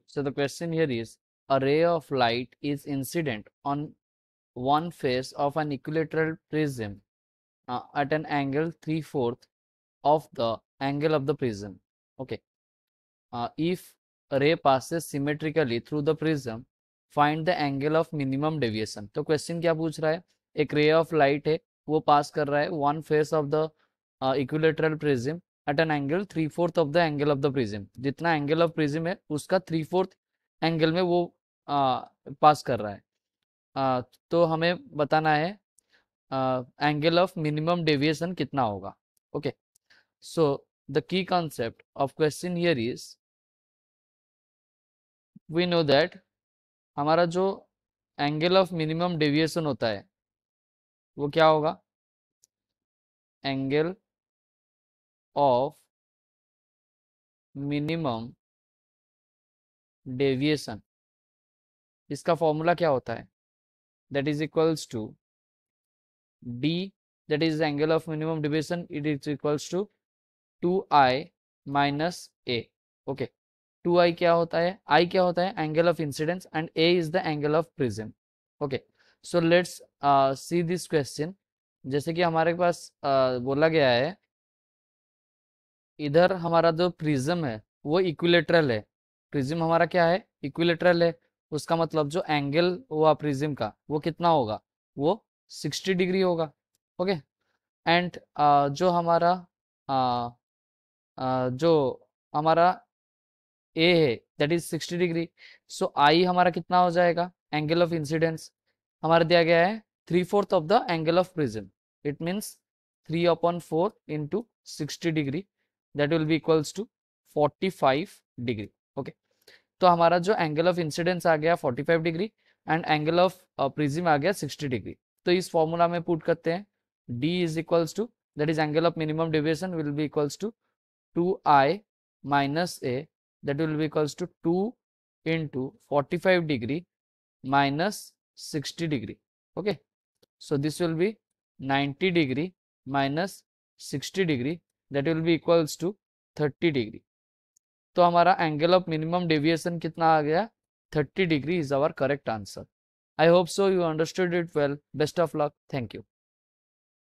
So the question here is, a ray of light is incident on one face of an equilateral prism at an angle 3/4 of the angle of the prism. Okay. If a ray passes symmetrically through the prism, find the angle of minimum deviation. तो question क्या पूछ रहा है, एक ray of light है, वो पास कर रहा है one face of the equilateral prism at an angle 3/4 of the angle of the prism. जितना एंगल ऑफ प्रिज्म है उसका 3/4 एंगल में वो पास कर रहा है. तो हमें बताना है एंगल ऑफ मिनिमम डेविएशन कितना होगा. Okay, so the key concept of question here is, we know that हमारा जो एंगल ऑफ मिनिमम डेविएशन होता है वो क्या होगा, एंगल ऑफ मिनिमम डेविएशन, इसका फॉर्मूला क्या होता है, that is equals to d, that is the angle of minimum deviation, it is equals to 2i minus a. okay, 2i क्या होता है, i क्या होता है, angle of incidence, and a is the angle of prism. okay, so let's see this question. जैसे कि हमारे पास बोला गया है, इधर हमारा जो प्रिज्म है वो इक्विलेटरल है. प्रिज्म हमारा क्या है, इक्विलेटरल है. उसका मतलब जो एंगल हुआ प्रिज्म का वो कितना होगा, वो 60 डिग्री होगा. ओके, एंड जो हमारा जो हमारा ए है दैट इज 60 डिग्री. सो आई हमारा कितना हो जाएगा, एंगल ऑफ इंसिडेंस हमारा दिया गया है 3/4 of the angle of prism. It means 3/4 into 60 degree, that will be equals to 45 degree. Okay, तो हमारा जो एंगल ऑफ इंसिडेंस आ गया 45 degree and angle of prism आ गया 60 डिग्री. तो इस फॉर्मूला में पुट करते हैं, d is equals to, that is angle of minimum deviation will be equals to 2i minus a, that will be equals to 2 into 45 degree minus 60 degree. okay, so this will be 90 degree minus 60 degree, that will be equals to 30 degree. तो हमारा angle of minimum deviation कितना आ गया, 30 degree is our correct answer. I hope so you understood it well. Best of luck. Thank you.